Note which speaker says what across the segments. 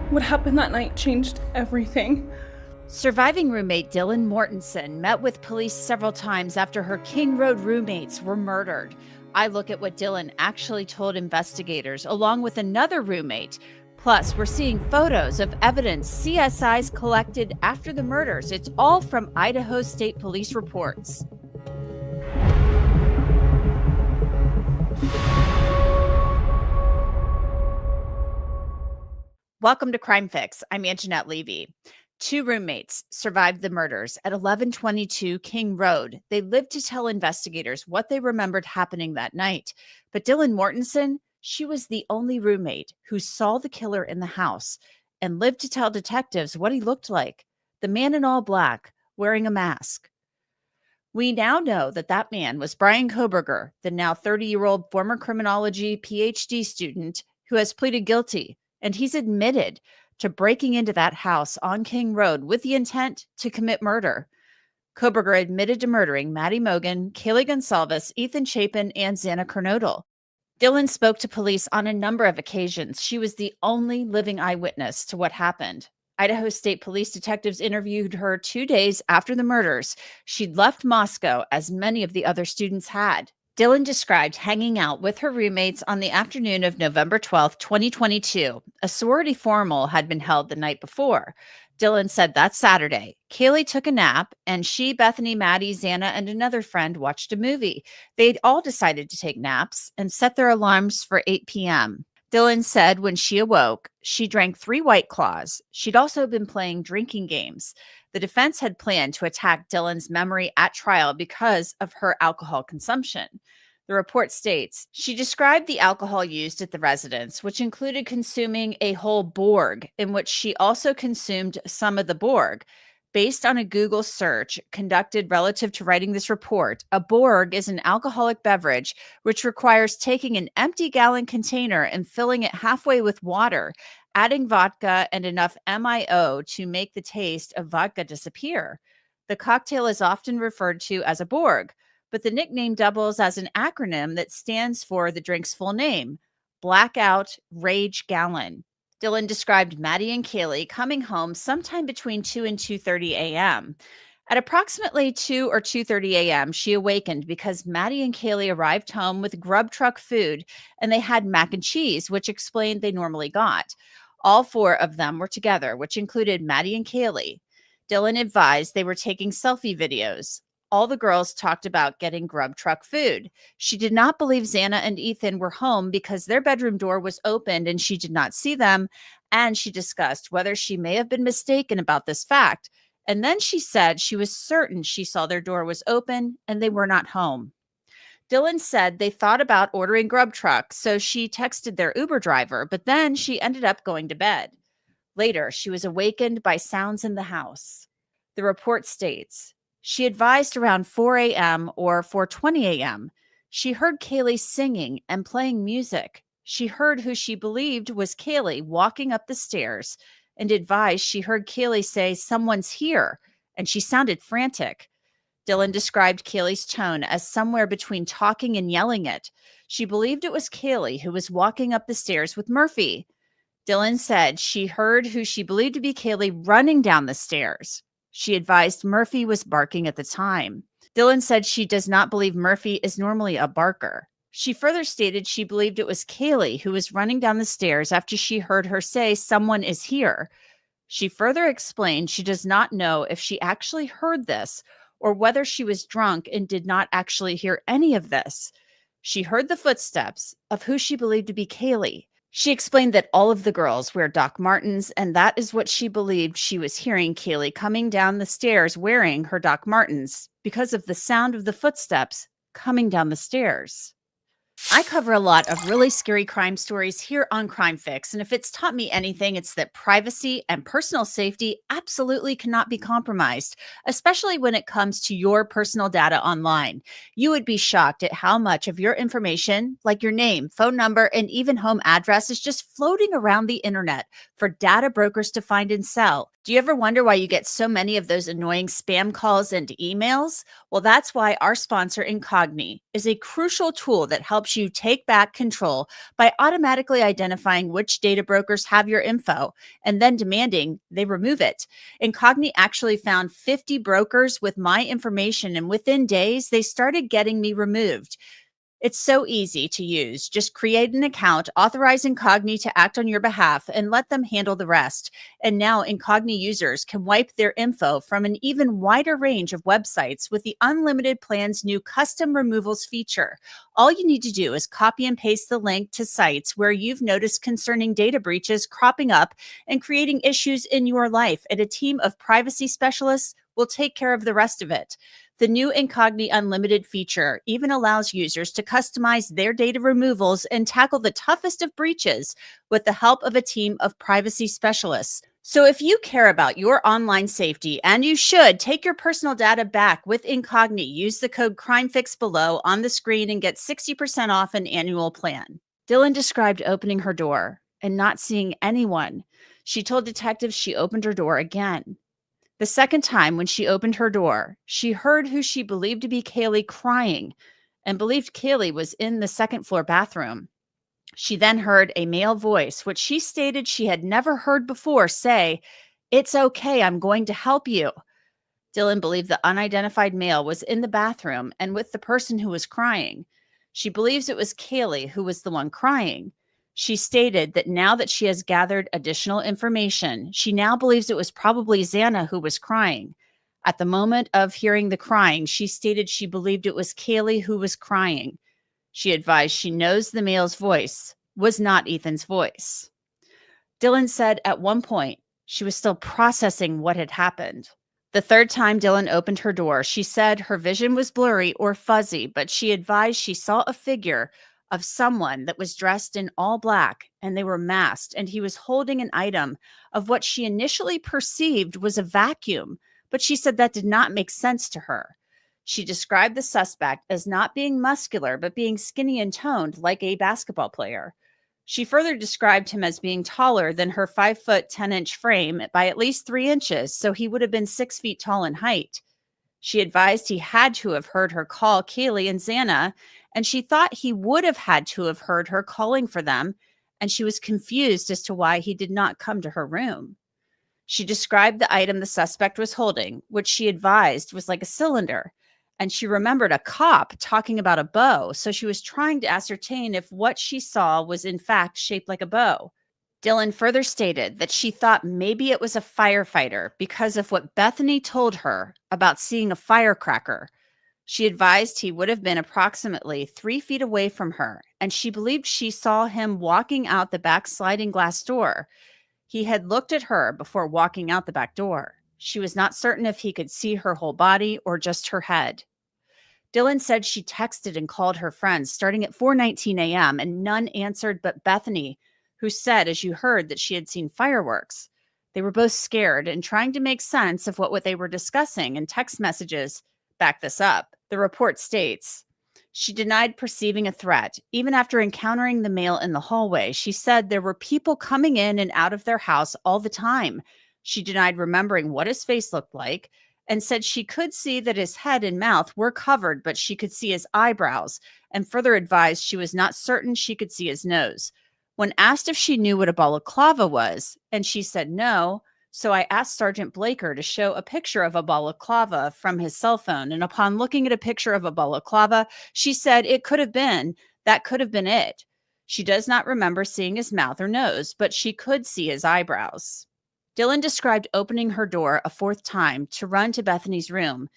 Speaker 1: What happened that night changed everything.
Speaker 2: Surviving roommate Dylan Mortensen met with police several times after her King Road roommates were murdered. I look at what Dylan actually told investigators, along with another roommate. Plus, we're seeing photos of evidence CSIs collected after the murders. It's all from Idaho State Police reports. Welcome to Crime Fix. I'm Angenette Levy. Two roommates survived the murders at 1122 King Road. They lived to tell investigators what they remembered happening that night. But Dylan Mortensen, she was the only roommate who saw the killer in the house and lived to tell detectives what he looked like. The man in all black, wearing a mask. We now know that that man was Brian Kohberger, the now 30-year-old former criminology PhD student who has pleaded guilty. And he's admitted to breaking into that house on King Road with the intent to commit murder. Kohberger admitted to murdering Maddie Mogan, Kaylee Gonsalves, Ethan Chapin, and Xana Kernodle. Dylan spoke to police on a number of occasions. She was the only living eyewitness to what happened. Idaho State Police detectives interviewed her 2 days after the murders. She'd left Moscow, as many of the other students had. Dylan described hanging out with her roommates on the afternoon of November 12, 2022. A sorority formal had been held the night before. Dylan said that Saturday, Kaylee took a nap, and she, Bethany, Maddie, Xana, and another friend watched a movie. They'd all decided to take naps and set their alarms for 8 p.m. Dylan said when she awoke, she drank 3 White Claws. She'd also been playing drinking games. The defense had planned to attack Dylan's memory at trial because of her alcohol consumption. The report states, she described the alcohol used at the residence, which included consuming a whole Borg, in which she also consumed some of the Borg. Based on a Google search conducted relative to writing this report, a Borg is an alcoholic beverage which requires taking an empty gallon container and filling it halfway with water, adding vodka and enough MIO to make the taste of vodka disappear. The cocktail is often referred to as a Borg, but the nickname doubles as an acronym that stands for the drink's full name, Blackout Rage Gallon. Dylan described Maddie and Kaylee coming home sometime between 2 and 2:30 a.m. At approximately 2 or 2:30 a.m., she awakened because Maddie and Kaylee arrived home with grub truck food, and they had mac and cheese, which explained they normally got. All 4 of them were together, which included Maddie and Kaylee. Dylan advised they were taking selfie videos. All the girls talked about getting grub truck food. She did not believe Xana and Ethan were home because their bedroom door was opened and she did not see them. And she discussed whether she may have been mistaken about this fact. And then she said she was certain she saw their door was open and they were not home. Dylan said they thought about ordering grub truck, so she texted their Uber driver, but then she ended up going to bed. Later, she was awakened by sounds in the house. The report states, she advised around 4 a.m. or 4:20 a.m. She heard Kaylee singing and playing music. She heard who she believed was Kaylee walking up the stairs and advised she heard Kaylee say, "Someone's here," and she sounded frantic. Dylan described Kaylee's tone as somewhere between talking and yelling it. She believed it was Kaylee who was walking up the stairs with Murphy. Dylan said she heard who she believed to be Kaylee running down the stairs. She advised Murphy was barking at the time. Dylan said she does not believe Murphy is normally a barker. She further stated she believed it was Kaylee who was running down the stairs after she heard her say, "Someone is here." She further explained she does not know if she actually heard this or whether she was drunk and did not actually hear any of this. She heard the footsteps of who she believed to be Kaylee. She explained that all of the girls wear Doc Martens, and that is what she believed she was hearing Kaylee coming down the stairs wearing her Doc Martens because of the sound of the footsteps coming down the stairs. I cover a lot of really scary crime stories here on Crime Fix, and if it's taught me anything, it's that privacy and personal safety absolutely cannot be compromised, especially when it comes to your personal data online. You would be shocked at how much of your information, like your name, phone number, and even home address, is just floating around the internet for data brokers to find and sell. Do you ever wonder why you get so many of those annoying spam calls and emails? Well, that's why our sponsor, Incogni, is a crucial tool that helps you take back control by automatically identifying which data brokers have your info and then demanding they remove it. Incogni actually found 50 brokers with my information, and within days, they started getting me removed. It's so easy to use. Just create an account, authorize Incogni to act on your behalf, and let them handle the rest. And now Incogni users can wipe their info from an even wider range of websites with the unlimited plan's new custom removals feature. All you need to do is copy and paste the link to sites where you've noticed concerning data breaches cropping up and creating issues in your life, and a team of privacy specialists will take care of the rest of it. The new Incogni Unlimited feature even allows users to customize their data removals and tackle the toughest of breaches with the help of a team of privacy specialists. So if you care about your online safety, and you should, take your personal data back with Incogni. Use the code CRIMEFIX below on the screen and get 60% off an annual plan. Dylan described opening her door and not seeing anyone. She told detectives she opened her door again. The second time, when she opened her door, she heard who she believed to be Kaylee crying and believed Kaylee was in the second floor bathroom. She then heard a male voice, which she stated she had never heard before, say, "It's okay, I'm going to help you." Dylan believed the unidentified male was in the bathroom and with the person who was crying. She believes it was Kaylee who was the one crying. She stated that now that she has gathered additional information, she now believes it was probably Xana who was crying. At the moment of hearing the crying, she stated she believed it was Kaylee who was crying. She advised she knows the male's voice was not Ethan's voice. Dylan said at one point she was still processing what had happened. The third time Dylan opened her door, she said her vision was blurry or fuzzy, but she advised she saw a figure of someone that was dressed in all black, and they were masked, and he was holding an item of what she initially perceived was a vacuum, but she said that did not make sense to her. She described the suspect as not being muscular, but being skinny and toned like a basketball player. She further described him as being taller than her 5'10" frame by at least 3 inches, so he would have been 6 feet tall in height. She advised he had to have heard her call Kaylee and Xana, and she thought he would have had to have heard her calling for them, and she was confused as to why he did not come to her room. She described the item the suspect was holding, which she advised was like a cylinder, and she remembered a cop talking about a bow, so she was trying to ascertain if what she saw was in fact shaped like a bow. Dylan further stated that she thought maybe it was a firefighter because of what Bethany told her about seeing a firecracker. She advised he would have been approximately 3 feet away from her, and she believed she saw him walking out the back sliding glass door. He had looked at her before walking out the back door. She was not certain if he could see her whole body or just her head. Dylan said she texted and called her friends starting at 4:19 a.m. and none answered but Bethany, who said, as you heard, that she had seen fireworks. They were both scared and trying to make sense of what they were discussing, and text messages back this up. The report states, she denied perceiving a threat. Even after encountering the male in the hallway, she said there were people coming in and out of their house all the time. She denied remembering what his face looked like and said she could see that his head and mouth were covered, but she could see his eyebrows, and further advised she was not certain she could see his nose. When asked if she knew what a balaclava was, and she said no, so I asked Sergeant Blaker to show a picture of a balaclava from his cell phone, and upon looking at a picture of a balaclava, she said that could have been it. She does not remember seeing his mouth or nose, but she could see his eyebrows. Dylan described opening her door a fourth time to run to Bethany's room,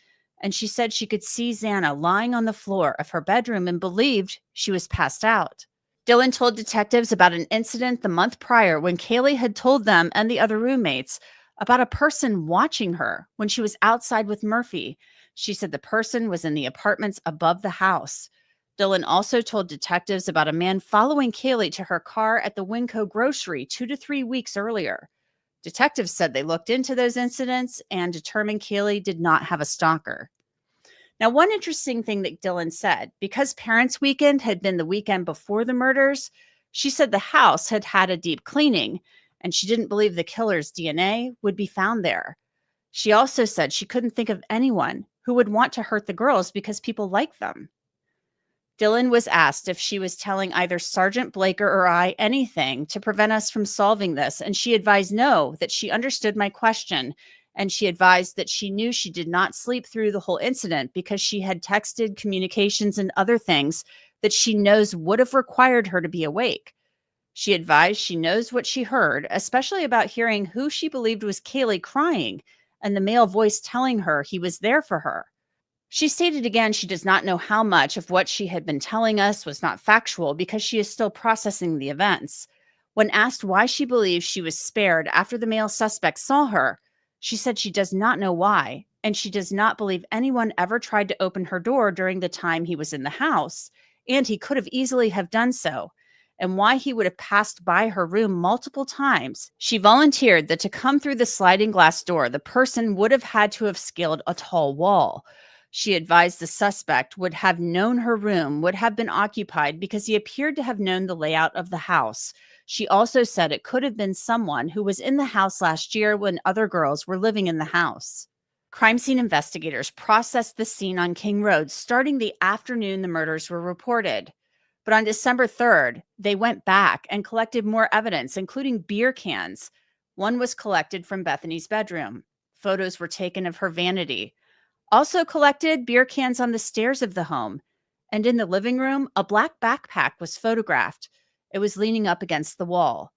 Speaker 2: and she said she could see Xana lying on the floor of her bedroom and believed she was passed out. Dylan told detectives about an incident the month prior when Kaylee had told them and the other roommates about a person watching her when she was outside with Murphy. She said the person was in the apartments above the house. Dylan also told detectives about a man following Kaylee to her car at the Winco grocery 2 to 3 weeks earlier. Detectives said they looked into those incidents and determined Kaylee did not have a stalker. Now, one interesting thing that Dylan said, because Parents' Weekend had been the weekend before the murders, she said the house had had a deep cleaning, and she didn't believe the killer's DNA would be found there. She also said she couldn't think of anyone who would want to hurt the girls because people like them. Dylan was asked if she was telling either Sergeant Blaker or I anything to prevent us from solving this, and she advised no, that she understood my question, and she advised that she knew she did not sleep through the whole incident because she had texted communications and other things that she knows would have required her to be awake. She advised she knows what she heard, especially about hearing who she believed was Kaylee crying and the male voice telling her he was there for her. She stated again she does not know how much of what she had been telling us was not factual because she is still processing the events. When asked why she believes she was spared after the male suspect saw her, she said she does not know why, and she does not believe anyone ever tried to open her door during the time he was in the house, and he could have easily have done so, and why he would have passed by her room multiple times. She volunteered that to come through the sliding glass door, the person would have had to have scaled a tall wall. She advised the suspect would have known her room would have been occupied because he appeared to have known the layout of the house. She also said it could have been someone who was in the house last year when other girls were living in the house. Crime scene investigators processed the scene on King Road starting the afternoon the murders were reported. But on December 3rd, they went back and collected more evidence, including beer cans. One was collected from Bethany's bedroom. Photos were taken of her vanity. Also collected beer cans on the stairs of the home. And in the living room, a black backpack was photographed. It was leaning up against the wall.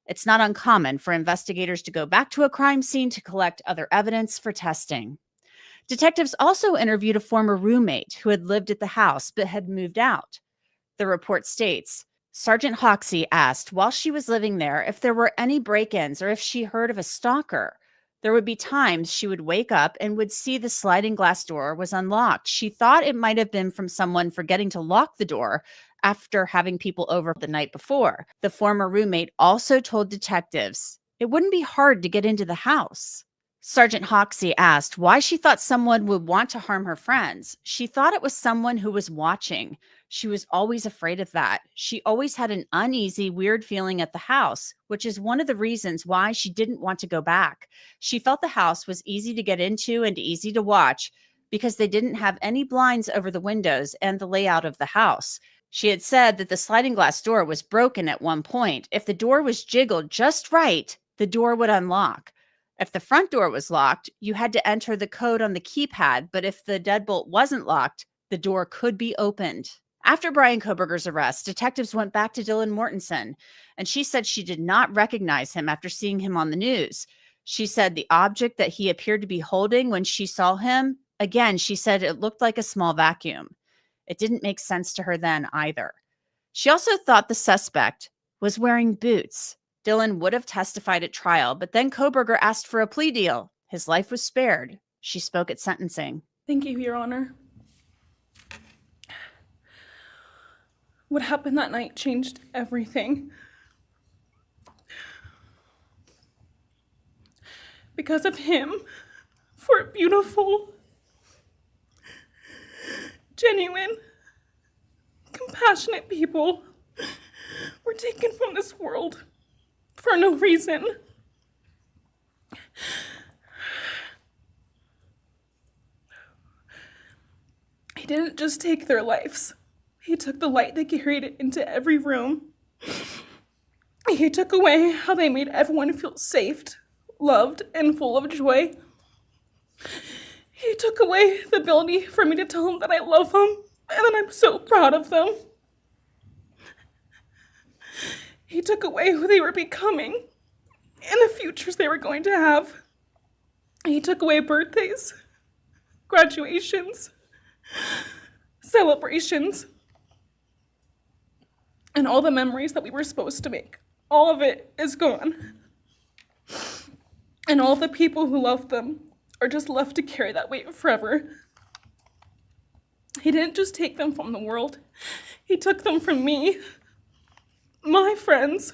Speaker 2: It's not uncommon for investigators to go back to a crime scene to collect other evidence for testing. Detectives also interviewed a former roommate who had lived at the house but had moved out. The report states, Sergeant Hoxie asked while she was living there if there were any break-ins or if she heard of a stalker. There would be times she would wake up and would see the sliding glass door was unlocked. She thought it might have been from someone forgetting to lock the door after having people over the night before. The former roommate also told detectives it wouldn't be hard to get into the house. Sergeant Hoxie asked why she thought someone would want to harm her friends. She thought it was someone who was watching. She was always afraid of that. She always had an uneasy, weird feeling at the house, which is one of the reasons why she didn't want to go back. She felt the house was easy to get into and easy to watch because they didn't have any blinds over the windows and the layout of the house. She had said that the sliding glass door was broken at one point. If the door was jiggled just right, the door would unlock. If the front door was locked, you had to enter the code on the keypad, but if the deadbolt wasn't locked, the door could be opened. After Brian Koberger's arrest, detectives went back to Dylan Mortensen, and she said she did not recognize him after seeing him on the news. She said the object that he appeared to be holding when she saw him, again, she said it looked like a small vacuum. It didn't make sense to her then either. She also thought the suspect was wearing boots. Dylan would have testified at trial, but then Koberger asked for a plea deal. His life was spared. She spoke at sentencing.
Speaker 1: Thank you, Your Honor. What happened that night changed everything. Because of him, four beautiful, genuine, compassionate people were taken from this world for no reason. He didn't just take their lives. He took the light they carried into every room. He took away how they made everyone feel safe, loved, and full of joy. He took away the ability for me to tell them that I love them and that I'm so proud of them. He took away who they were becoming and the futures they were going to have. He took away birthdays, graduations, celebrations, and all the memories that we were supposed to make. All of it is gone. And all the people who loved them are just left to carry that weight forever. He didn't just take them from the world. He took them from me, my friends,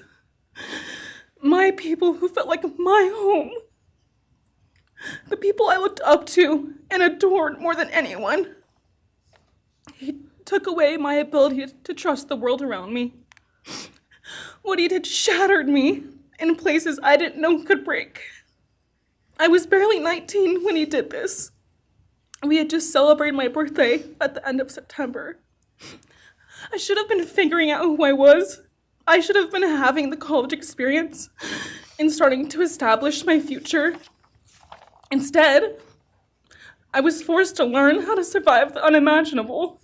Speaker 1: my people who felt like my home, the people I looked up to and adored more than anyone. He took away my ability to trust the world around me. What he did shattered me in places I didn't know could break. I was barely 19 when he did this. We had just celebrated my birthday at the end of September. I should have been figuring out who I was. I should have been having the college experience and starting to establish my future. Instead, I was forced to learn how to survive the unimaginable.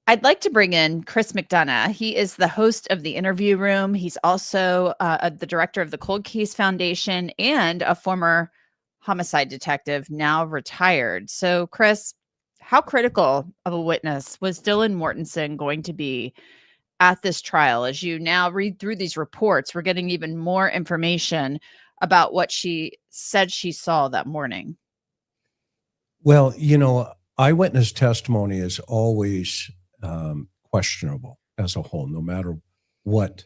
Speaker 2: I'd like to bring in Chris McDonough. He is the host of The Interview Room. He's also the director of the Cold Case Foundation and a former homicide detective, now retired. So, Chris, how critical of a witness was Dylan Mortensen going to be at this trial? As you now read through these reports, we're getting even more information about what she said she saw that morning.
Speaker 3: Well, eyewitness testimony is always questionable as a whole, no matter what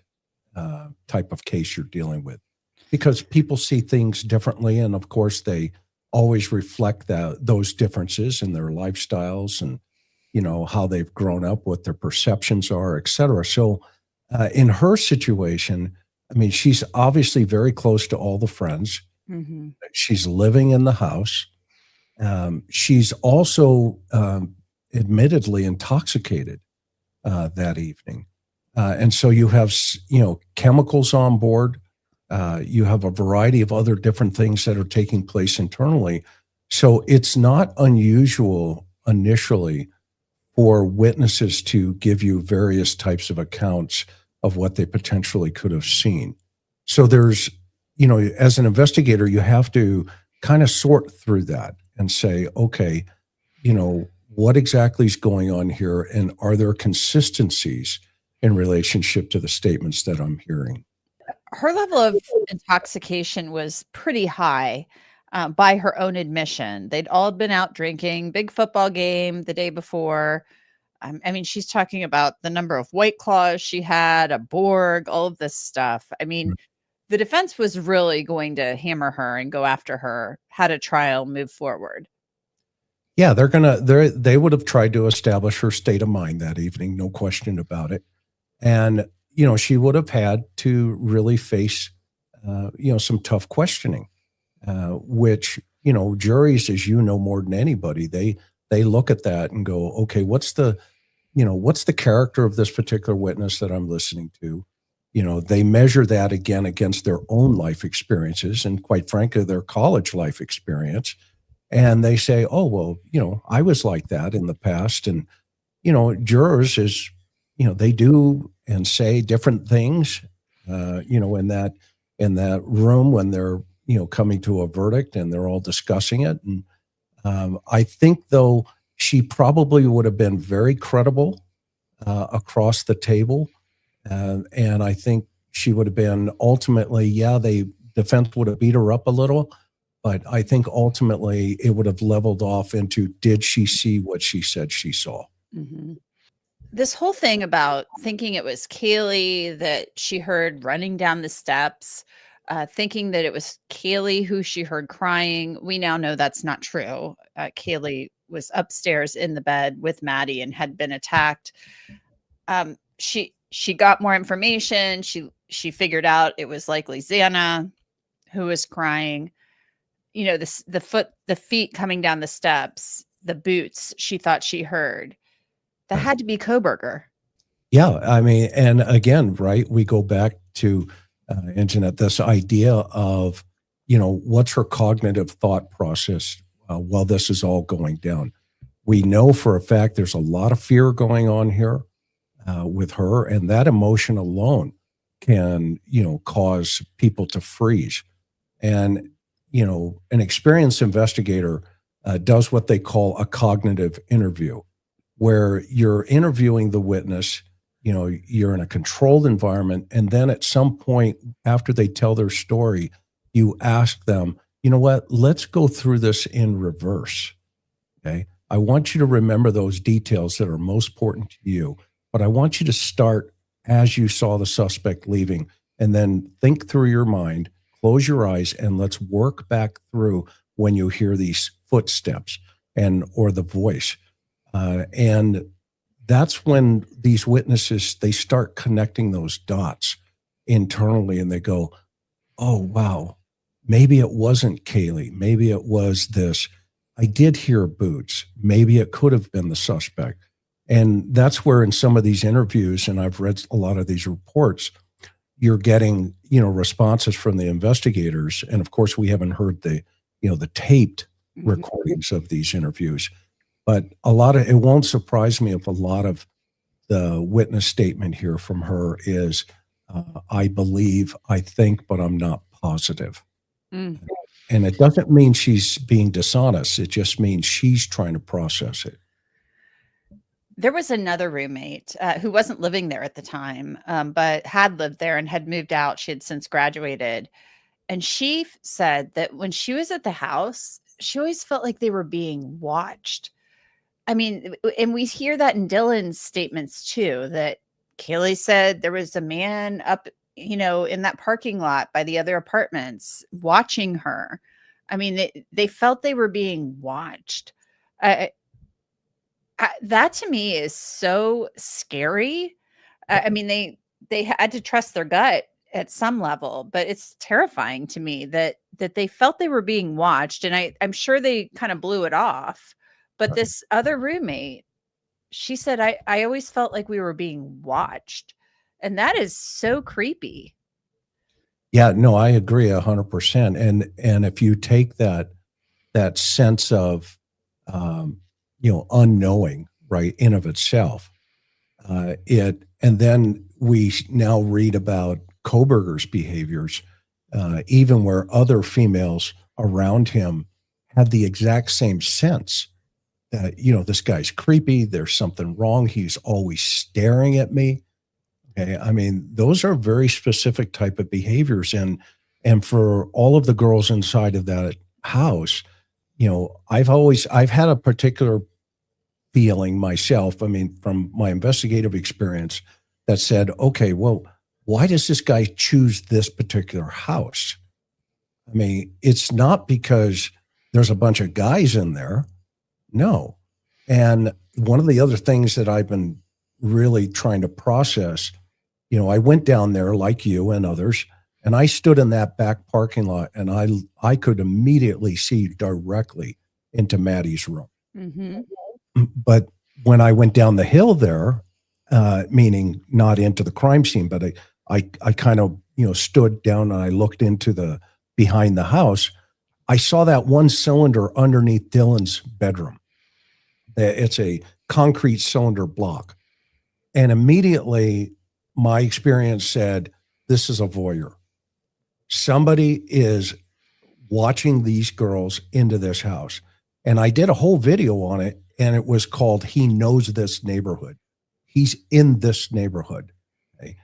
Speaker 3: type of case you're dealing with, because people see things differently. And of course, they always reflect those differences in their lifestyles and, how they've grown up, what their perceptions are, et cetera. So in her situation, I mean, she's obviously very close to all the friends.
Speaker 2: Mm-hmm.
Speaker 3: She's living in the house. She's also admittedly intoxicated that evening. And so you have, chemicals on board. You have a variety of other different things that are taking place internally. So it's not unusual initially for witnesses to give you various types of accounts of what they potentially could have seen. So there's, as an investigator, you have to kind of sort through that and say, okay, what exactly is going on here? And are there consistencies in relationship to the statements that I'm hearing?
Speaker 2: Her level of intoxication was pretty high by her own admission. They'd all been out drinking, big football game the day before. I mean, she's talking about the number of White Claws she had, a Borg, all of this stuff. I mean, the defense was really going to hammer her and go after her had a trial move forward.
Speaker 3: Yeah, they would have tried to establish her state of mind that evening, no question about it. And, she would have had to really face, some tough questioning, which, juries, as you know more than anybody, they look at that and go, okay, what's the character of this particular witness that I'm listening to? They measure that again against their own life experiences and, quite frankly, their college life experience. And they say, oh, well, I was like that in the past. And, jurors they do and say different things, in that room when they're, coming to a verdict and they're all discussing it. And I think, though, she probably would have been very credible across the table. And I think she would have been ultimately, defense would have beat her up a little. But I think ultimately it would have leveled off into, did she see what she said she saw?
Speaker 2: Mm-hmm. This whole thing about thinking it was Kaylee that she heard running down the steps, thinking that it was Kaylee who she heard crying. We now know that's not true. Kaylee was upstairs in the bed with Maddie and had been attacked. She got more information. She figured out it was likely Xana who was crying. The feet coming down the steps, the boots she thought she heard. That had to be Koberger.
Speaker 3: Yeah, I mean, and again, right, we go back to Angenette, this idea of, what's her cognitive thought process while this is all going down. We know for a fact there's a lot of fear going on here with her, and that emotion alone can, cause people to freeze. And, an experienced investigator does what they call a cognitive interview, where you're interviewing the witness, you're in a controlled environment. And then at some point after they tell their story, you ask them, let's go through this in reverse. Okay. I want you to remember those details that are most important to you, but I want you to start as you saw the suspect leaving, and then think through your mind, close your eyes, and let's work back through when you hear these footsteps or the voice. And that's when these witnesses, they start connecting those dots internally, and they go, oh, wow, maybe it wasn't Kaylee. Maybe it was this. I did hear boots. Maybe it could have been the suspect. And that's where in some of these interviews, and I've read a lot of these reports, you're getting, responses from the investigators. And of course, we haven't heard the taped
Speaker 2: Mhm.
Speaker 3: recordings of these interviews. But it won't surprise me if a lot of the witness statement here from her is, I believe, I think, but I'm not positive.
Speaker 2: Mm.
Speaker 3: And it doesn't mean she's being dishonest. It just means she's trying to process it.
Speaker 2: There was another roommate who wasn't living there at the time, but had lived there and had moved out. She had since graduated. And she said that when she was at the house, she always felt like they were being watched. I mean, and we hear that in Dylan's statements too, that Kaylee said there was a man up, in that parking lot by the other apartments watching her. I mean, they felt they were being watched. That to me is so scary. I mean, they had to trust their gut at some level, but it's terrifying to me that they felt they were being watched, and I'm sure they kind of blew it off. But
Speaker 3: Right.
Speaker 2: this other roommate, she said, I always felt like we were being watched, and that is so creepy.
Speaker 3: Yeah, no, I agree 100%. And if you take that sense of unknowing, right, in of itself, and then we now read about Koberger's behaviors, even where other females around him had the exact same sense that, this guy's creepy, there's something wrong, he's always staring at me. Okay, I mean, those are very specific type of behaviors, and for all of the girls inside of that house, I've had a particular feeling myself. I mean, from my investigative experience, that said, okay, well, why does this guy choose this particular house? I mean, it's not because there's a bunch of guys in there. No. And one of the other things that I've been really trying to process, I went down there like you and others, and I stood in that back parking lot, and I could immediately see directly into Maddie's room.
Speaker 2: Mm-hmm.
Speaker 3: But when I went down the hill there, meaning not into the crime scene, but I kind of stood down and I looked into the behind the house. I saw that one cylinder underneath Dylan's bedroom. It's a concrete cylinder block, and immediately my experience said, "This is a voyeur. Somebody is watching these girls into this house." And I did a whole video on it, and it was called "He Knows This Neighborhood." He's in this neighborhood. Okay?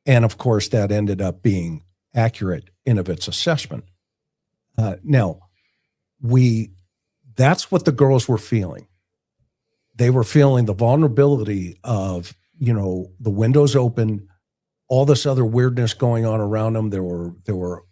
Speaker 3: And of course, that ended up being accurate in of its assessment. Now, that's what the girls were feeling. They were feeling the vulnerability of, the windows open, all this other weirdness going on around them. There were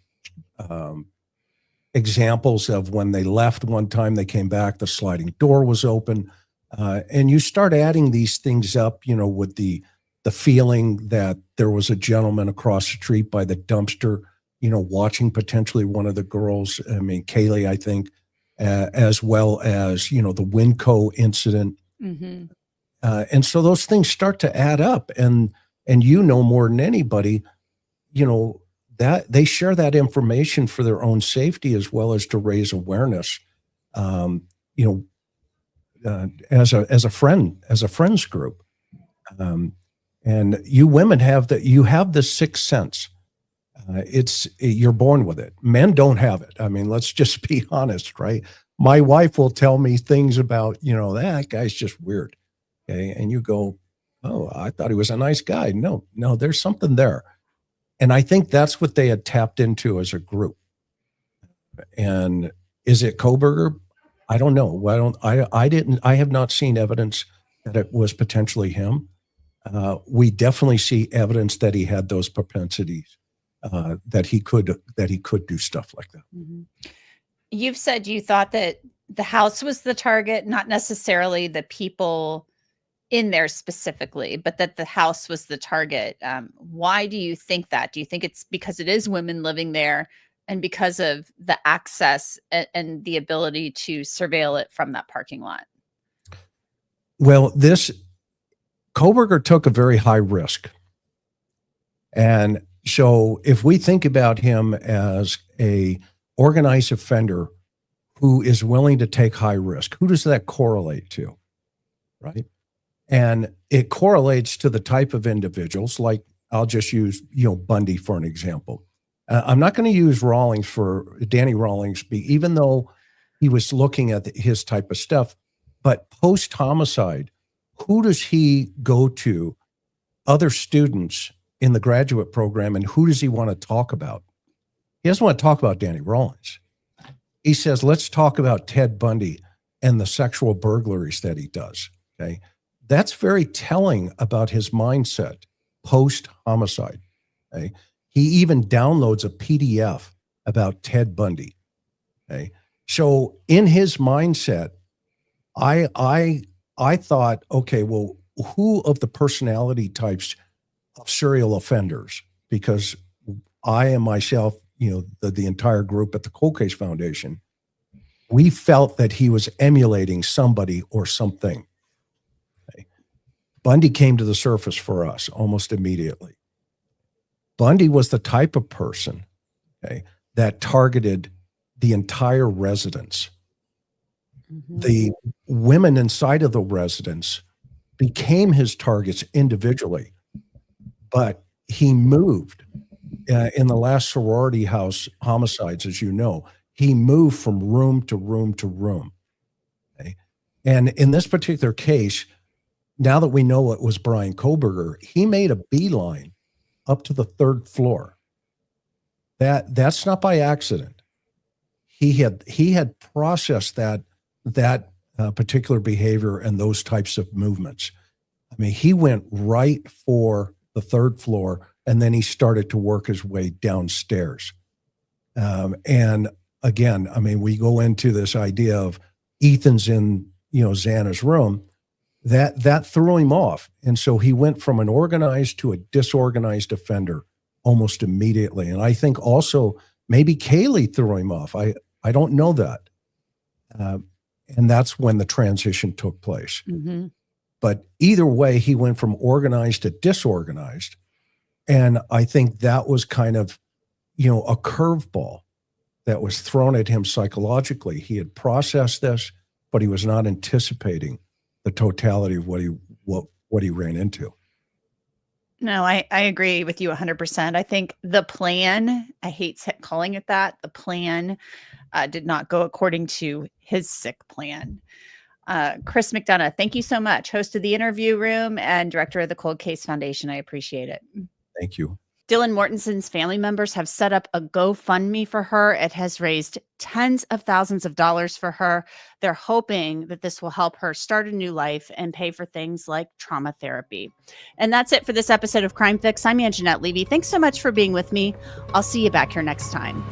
Speaker 3: examples of when they left one time, they came back, the sliding door was open. And you start adding these things up, with the feeling that there was a gentleman across the street by the dumpster, watching potentially one of the girls. I mean, Kaylee, I think, as well as, the Winco incident.
Speaker 2: Mm-hmm.
Speaker 3: And so those things start to add up, and more than anybody, that they share that information for their own safety as well as to raise awareness. Um, as a friends group, and you women have the sixth sense. You're born with it. Men don't have it. I mean, let's just be honest, right? My wife will tell me things about, that guy's just weird. Okay. And you go, oh, I thought he was a nice guy. No, there's something there. And I think that's what they had tapped into as a group. And is it Koberger? I don't know. I have not seen evidence that it was potentially him. We definitely see evidence that he had those propensities, that he could do stuff like that.
Speaker 2: Mm-hmm. You've said you thought that the house was the target, not necessarily the people in there specifically, but that the house was the target. Why do you think that? Do you think it's because it is women living there and because of the access and the ability to surveil it from that parking lot?
Speaker 3: Well, this Koberger took a very high risk. And so if we think about him as a organized offender who is willing to take high risk, who does that correlate to? Right. And it correlates to the type of individuals, like I'll just use, Bundy for an example. I'm not going to use Danny Rawlings, even though he was looking at his type of stuff, but post-homicide, who does he go to? Other students in the graduate program, and who does he want to talk about? He doesn't want to talk about Danny Rawlings. He says, let's talk about Ted Bundy and the sexual burglaries that he does, okay? That's very telling about his mindset post-homicide. Okay? He even downloads a PDF about Ted Bundy. Okay? So in his mindset, I thought, okay, well, who of the personality types of serial offenders? Because I and myself, the entire group at the Cold Case Foundation, we felt that he was emulating somebody or something. Bundy came to the surface for us almost immediately. Bundy was the type of person, okay, that targeted the entire residence. Mm-hmm. The women inside of the residence became his targets individually, but he moved in the last sorority house homicides, as you know, he moved from room to room to room. Okay? And in this particular case, now that we know it was Brian Koberger, he made a beeline up to the 3rd floor. That's not by accident. He had processed that particular behavior and those types of movements. I mean, he went right for the 3rd floor, and then he started to work his way downstairs. And again, I mean, we go into this idea of Ethan's in, Xana's room. That threw him off. And so he went from an organized to a disorganized offender almost immediately. And I think also maybe Kaylee threw him off. I don't know that. And that's when the transition took place. Mm-hmm. But either way, he went from organized to disorganized. And I think that was kind of, a curveball that was thrown at him psychologically. He had processed this, but he was not anticipating the totality of what he ran into.
Speaker 2: No, I agree with you 100%. I think the plan, I hate calling it that, the plan did not go according to his sick plan. Chris McDonough, thank you so much. Host of the Interview Room and director of the Cold Case Foundation. I appreciate it.
Speaker 3: Thank you.
Speaker 2: Dylan Mortensen's family members have set up a GoFundMe for her. It has raised tens of thousands of dollars for her. They're hoping that this will help her start a new life and pay for things like trauma therapy. And that's it for this episode of Crime Fix. I'm Angenette Levy. Thanks so much for being with me. I'll see you back here next time.